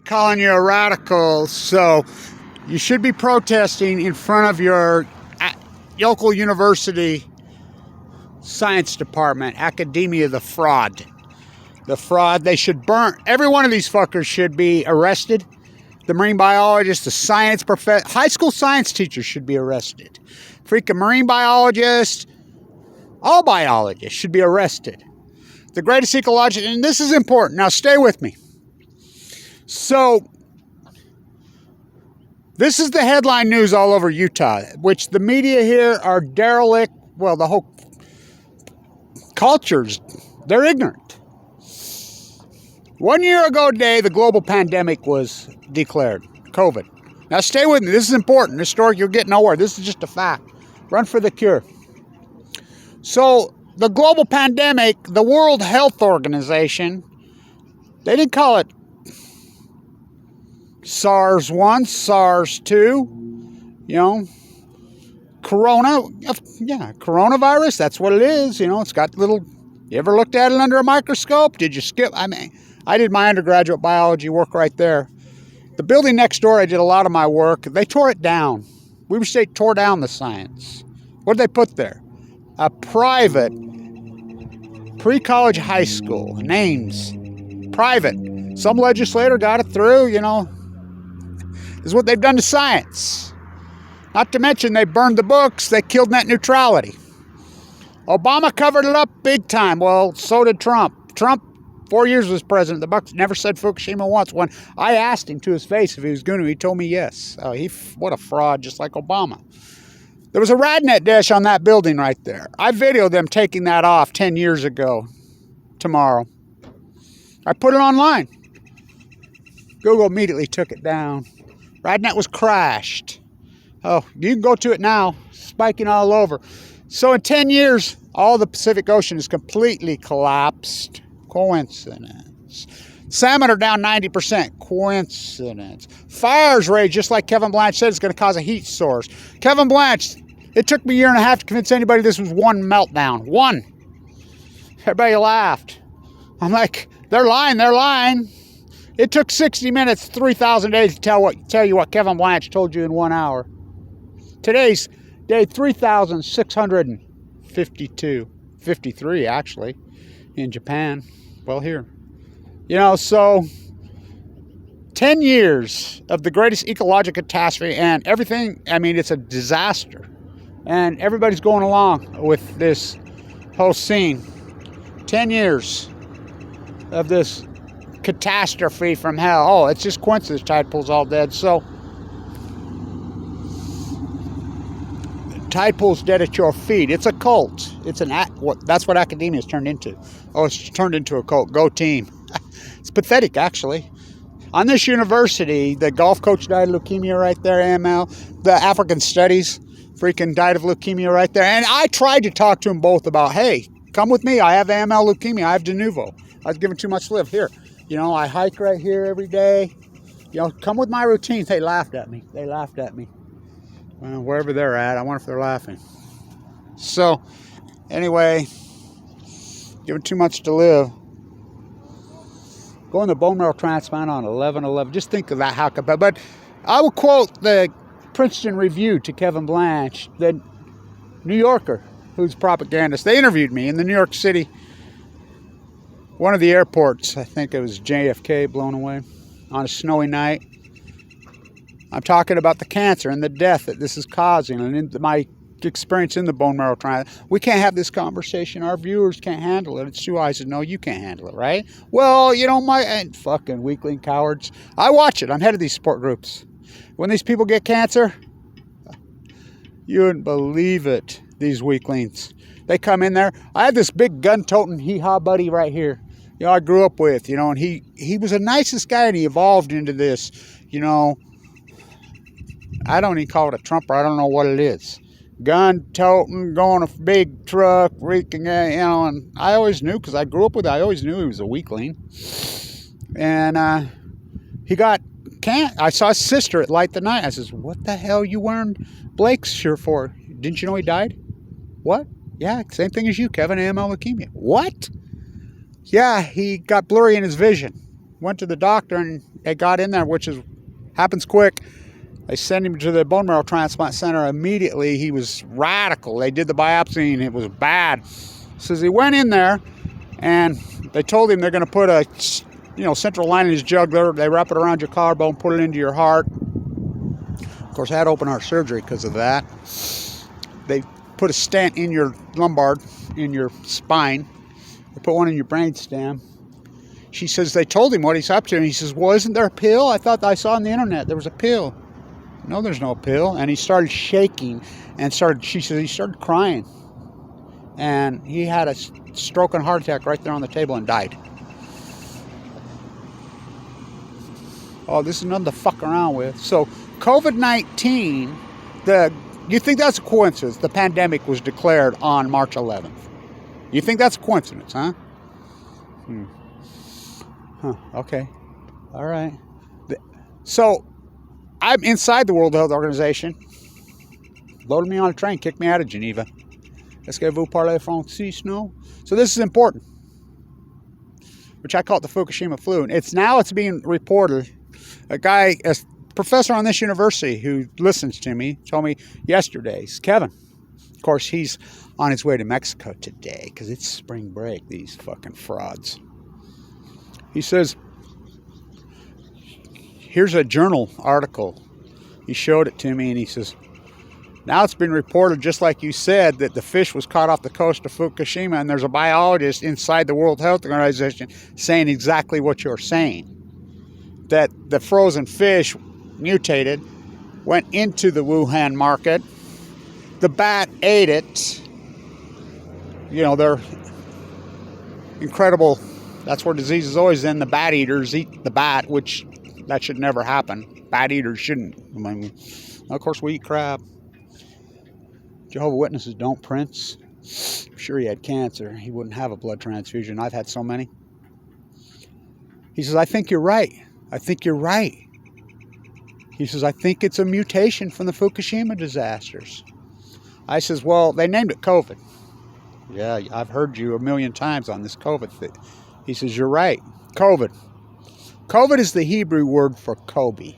calling you a radical, so you should be protesting in front of your local university science department. Academia, the fraud. The fraud. They should burn. Every one of these fuckers should be arrested. The marine biologist, the science professor, high school science teachers should be arrested. Freaking marine biologists, all biologists should be arrested. The greatest ecological, and this is important. Now stay with me. So, this is the headline news all over Utah, which the media here are derelict. Well, the whole cultures, they're ignorant. 1 year ago today, the global pandemic was declared, COVID. Now stay with me, this is important. This story, you'll get nowhere. This is just a fact. Run for the cure. So, the global pandemic, the World Health Organization, they didn't call it SARS 1, SARS 2, coronavirus, that's what it is. It's got little, you ever looked at it under a microscope? Did you skip? I did my undergraduate biology work right there. The building next door, I did a lot of my work. They tore it down. Weber State tore down the science. What did they put there? A private pre-college high school. Names. Private. Some legislator got it through, This is what they've done to science. Not to mention they burned the books. They killed net neutrality. Obama covered it up big time. Well, so did Trump. Trump, 4 years was president. The Bucks never said Fukushima once. When I asked him to his face if he was going to, he told me yes. What a fraud, just like Obama. There was a radnet dish on that building right there. I videoed them taking that off 10 years ago tomorrow. I put it online. Google immediately took it down. Radnet was crashed. Oh, you can go to it now. Spiking all over. So in 10 years, all the Pacific Ocean is completely collapsed. Coincidence. Salmon are down 90%. Coincidence. Fires rage, just like Kevin Blanch said, it's going to cause a heat source. Kevin Blanch, it took me a year and a half to convince anybody this was one meltdown. One. Everybody laughed. I'm like, they're lying. It took 60 minutes, 3,000 days to tell you what Kevin Blanch told you in 1 hour. Today's day 3,652. 53, actually, in Japan. Well, here. So 10 years of the greatest ecological catastrophe and everything, it's a disaster. And everybody's going along with this whole scene. 10 years of this catastrophe from hell. Oh, it's just coincidence tide pool's all dead. So, tide pool's dead at your feet. It's a cult. That's what academia's turned into. Oh, it's turned into a cult. Go team. It's pathetic, actually. On this university, the golf coach died of leukemia right there, AML. The African Studies freaking died of leukemia right there. And I tried to talk to them both about, hey, come with me. I have AML leukemia. I have de novo. I was given too much to live. Here, I hike right here every day. Come with my routine. They laughed at me. Well, wherever they're at, I wonder if they're laughing. So, anyway, given too much to live. Going to bone marrow transplant on 11/11. Just think of that. But I will quote the Princeton Review to Kevin Blanch, the New Yorker, who's propagandist. They interviewed me in the New York City, one of the airports. I think it was JFK, blown away on a snowy night. I'm talking about the cancer and the death that this is causing, and in my experience in the bone marrow transplant. We can't have this conversation. Our viewers can't handle it. It's too I said, no, you can't handle it, right? Well, fucking weakling cowards. I watch it. I'm head of these support groups. When these people get cancer, you wouldn't believe it. These weaklings. They come in there. I had this big gun-toting hee-haw buddy right here. I grew up with, and he was the nicest guy, and he evolved into this, I don't even call it a Trumper. I don't know what it is. Gun-toting, going a big truck, reeking, and I always knew, because I grew up with it, I always knew he was a weakling. And he got I saw his sister at Light the Night. I says, what the hell are you wearing Blake's shirt for? Didn't you know he died? What? Yeah, same thing as you, Kevin, AML leukemia. What? Yeah, he got blurry in his vision. went to the doctor and they got in there, which happens quick. They sent him to the bone marrow transplant center immediately. He was radical. They did the biopsy and it was bad. Says he went in there and they told him they're going to put a central line in his jugular. They wrap it around your collarbone, put it into your heart. Of course, I had open heart surgery because of that. They put a stent in your lumbar, in your spine. They put one in your brainstem. She says they told him what he's up to, and he says, well, isn't there a pill? I thought I saw on the internet there was a pill. No, there's no pill. And he started shaking and she says he started crying. And he had a stroke and heart attack right there on the table and died. Oh, this is nothing to fuck around with. So COVID-19, you think that's a coincidence? The pandemic was declared on March 11th. You think that's a coincidence, huh? Okay. All right. So I'm inside the World Health Organization. Loaded me on a train, kicked me out of Geneva. Est-ce que vous parlez français? No? So this is important, which I call it the Fukushima flu. It's being reported. A professor on this university who listens to me told me yesterday, Kevin, of course, he's on his way to Mexico today because it's spring break, these fucking frauds. He says, here's a journal article. He showed it to me and he says, now it's been reported, just like you said, that the fish was caught off the coast of Fukushima, and there's a biologist inside the World Health Organization saying exactly what you're saying. That the frozen fish mutated, went into the Wuhan market. The bat ate it. They're incredible. That's where disease is always in. The bat eaters eat the bat, which that should never happen. Bat eaters shouldn't. Of course, we eat crab. Jehovah's Witnesses don't, Prince. I'm sure he had cancer. He wouldn't have a blood transfusion. I've had so many. He says, I think you're right. I think you're right. He says, I think it's a mutation from the Fukushima disasters. I says, well, they named it COVID. Yeah, I've heard you a million times on this COVID thing. He says, you're right. COVID. COVID is the Hebrew word for Kobe.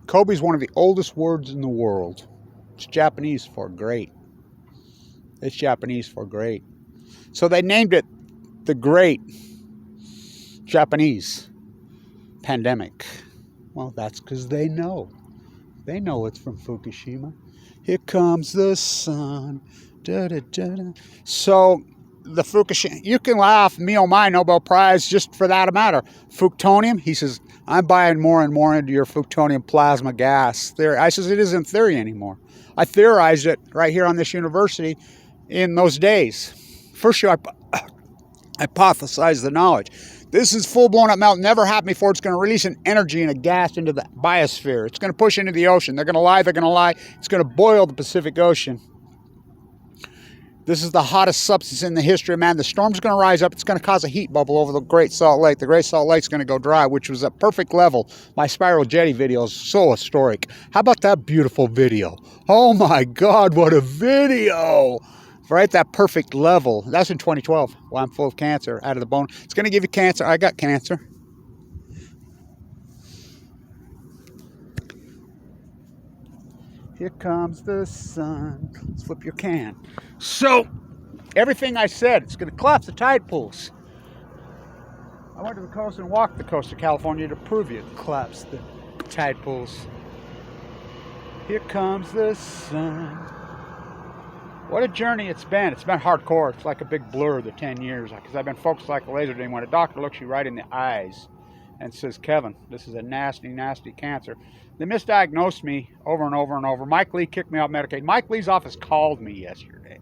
Kobe is one of the oldest words in the world. It's Japanese for great. It's Japanese for great. So they named it the Great Japanese Pandemic. Well, that's because they know. They know it's from Fukushima. Here comes the sun. Da, da, da, da. So the Fukushima, you can laugh, me oh my, Nobel Prize just for that matter. Fuktonium, he says, I'm buying more and more into your Fuktonium plasma gas theory. I says, it isn't theory anymore. I theorized it right here on this university in those days. First year, I hypothesized the knowledge. This is full-blown up melt. Never happened before. It's going to release an energy and a gas into the biosphere. It's going to push into the ocean. They're going to lie. They're going to lie. It's going to boil the Pacific Ocean. This is the hottest substance in the history of man. The storm's going to rise up. It's going to cause a heat bubble over the Great Salt Lake. The Great Salt Lake's going to go dry, which was a perfect level. My spiral jetty video is so historic. How about that beautiful video? Oh my God, what a video! Right, that perfect level. That's in 2012. Well, I'm full of cancer out of the bone. It's going to give you cancer. I got cancer. Here comes the sun. Let's flip your can. So, everything I said, it's going to collapse the tide pools. I went to the coast and walked the coast of California to prove it collapsed the tide pools. Here comes the sun. What a journey it's been. It's been hardcore. It's like a big blur, the 10 years, because I've been focused like a laser beam. When a doctor looks you right in the eyes and says, Kevin, this is a nasty, nasty cancer. They misdiagnosed me over and over and over. Mike Lee kicked me off Medicaid. Mike Lee's office called me yesterday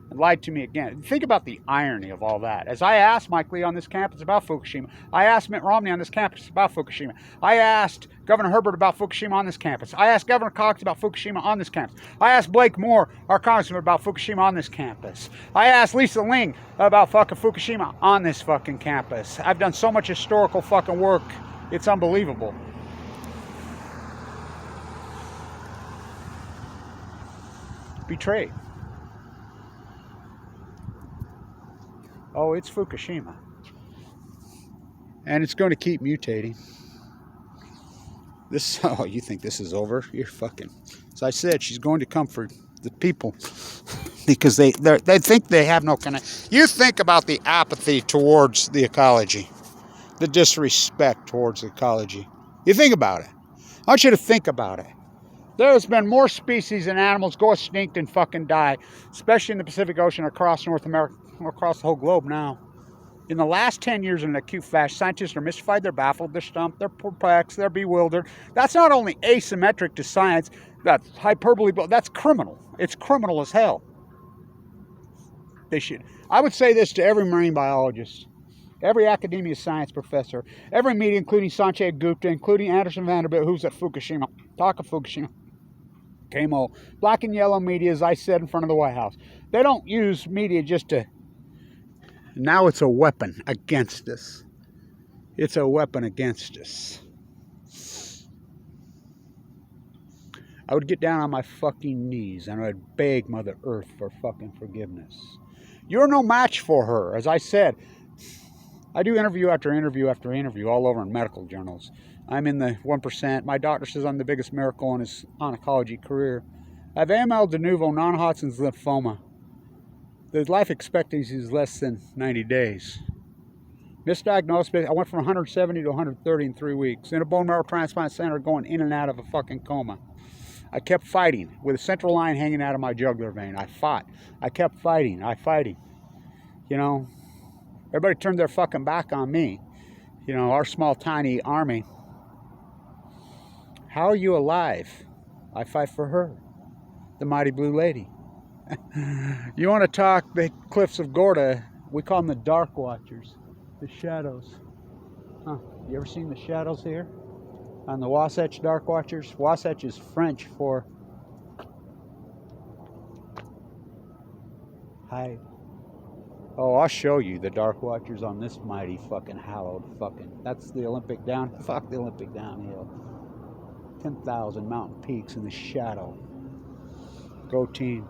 and lied to me again. Think about the irony of all that. As I asked Mike Lee on this campus about Fukushima, I asked Mitt Romney on this campus about Fukushima. I asked Governor Herbert about Fukushima on this campus. I asked Governor Cox about Fukushima on this campus. I asked Blake Moore, our congressman, about Fukushima on this campus. I asked Lisa Ling about fucking Fukushima on this fucking campus. I've done so much historical fucking work. It's unbelievable. Betrayed. Oh, it's Fukushima. And it's going to keep mutating. This, oh, you think this is over? You're fucking. As I said, she's going to come for the people because they think they have no connection. You think about the apathy towards the ecology, the disrespect towards the ecology. You think about it. I want you to think about it. There's been more species and animals go extinct and fucking die, especially in the Pacific Ocean, across North America, across the whole globe now. In the last 10 years in an acute fashion, scientists are mystified, they're baffled, they're stumped, they're perplexed, they're bewildered. That's not only asymmetric to science, that's hyperbole, but that's criminal. It's criminal as hell. They should. I would say this to every marine biologist, every academia science professor, every media, including Sanjay Gupta, including Anderson Vanderbilt, who's at Fukushima. Talk of Fukushima. KMO. Black and yellow media, as I said in front of the White House. They don't use media just to... Now it's a weapon against us. It's a weapon against us. I would get down on my fucking knees and I would beg Mother Earth for fucking forgiveness. You're no match for her. As I said, I do interview after interview after interview all over in medical journals. I'm in the 1%. My doctor says I'm the biggest miracle in his oncology career. I have AML de novo, non-Hodgkin's lymphoma. The life expectancy is less than 90 days. Misdiagnosed, I went from 170 to 130 in 3 weeks. In a bone marrow transplant center going in and out of a fucking coma. I kept fighting with a central line hanging out of my jugular vein. I fought. I kept fighting. You know, everybody turned their fucking back on me. You know, our small, tiny army. How are you alive? I fight for her, the mighty blue lady. You want to talk the cliffs of Gorda? We call them the Dark Watchers, the shadows. Huh? You ever seen the shadows here on the Wasatch Dark Watchers? Wasatch is French for hide. Oh, I'll show you the Dark Watchers on this mighty fucking hallowed fucking. That's the Olympic down. Fuck the Olympic downhill. 10,000 mountain peaks in the shadow. Go team.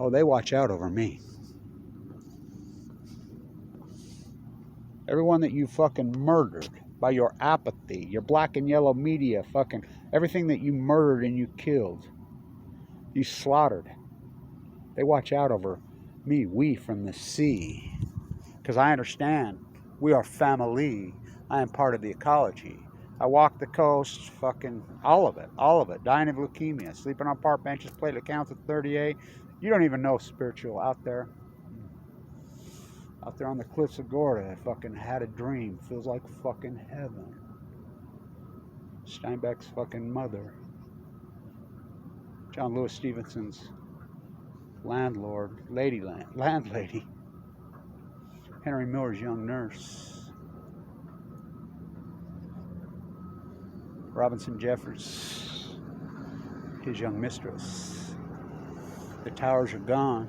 Oh, they watch out over me. Everyone that you fucking murdered by your apathy, your black and yellow media, fucking everything that you murdered and you killed, you slaughtered. They watch out over me, we from the sea. Because I understand we are family. I am part of the ecology. I walk the coast, fucking all of it. Dying of leukemia, sleeping on park benches, platelet counts at 38. You don't even know spiritual out there. Out there on the cliffs of Gorda, I fucking had a dream. Feels like fucking heaven. Steinbeck's fucking mother. John Lewis Stevenson's landlady. Henry Miller's young nurse. Robinson Jeffers, his young mistress. The towers are gone.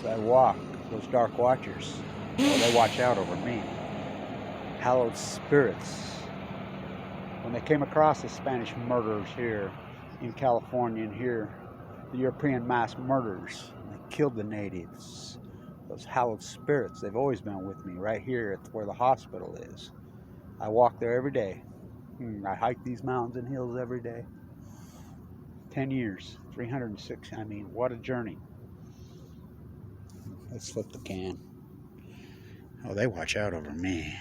So I walk, those Dark Watchers, they watch out over me. Hallowed spirits. When they came across the Spanish murderers here in California and here, the European mass murderers, they killed the natives. Those hallowed spirits, they've always been with me right here at where the hospital is. I walk there every day. I hike these mountains and hills every day. 10 years, 306, I mean, what a journey. Let's flip the can. Oh, they watch out over me.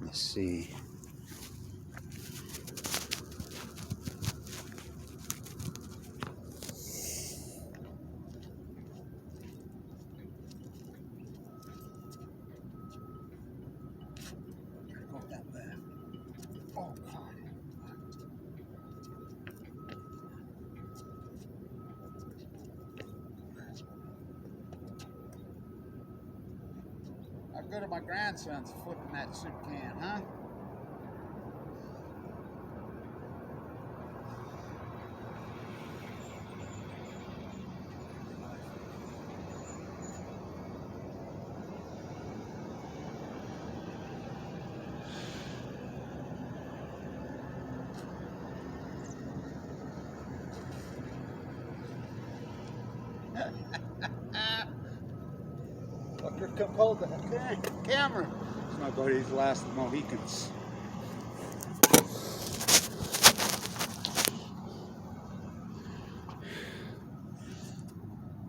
Let's see. Oh, God. How good are my grandsons flipping that soup can, huh? Here come hold the camera. It's my buddy's last of the Mohicans.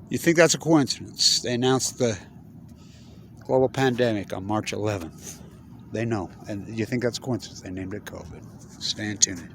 You think that's a coincidence? They announced the global pandemic on March 11th. They know. And you think that's a coincidence? They named it COVID. Stay tuned.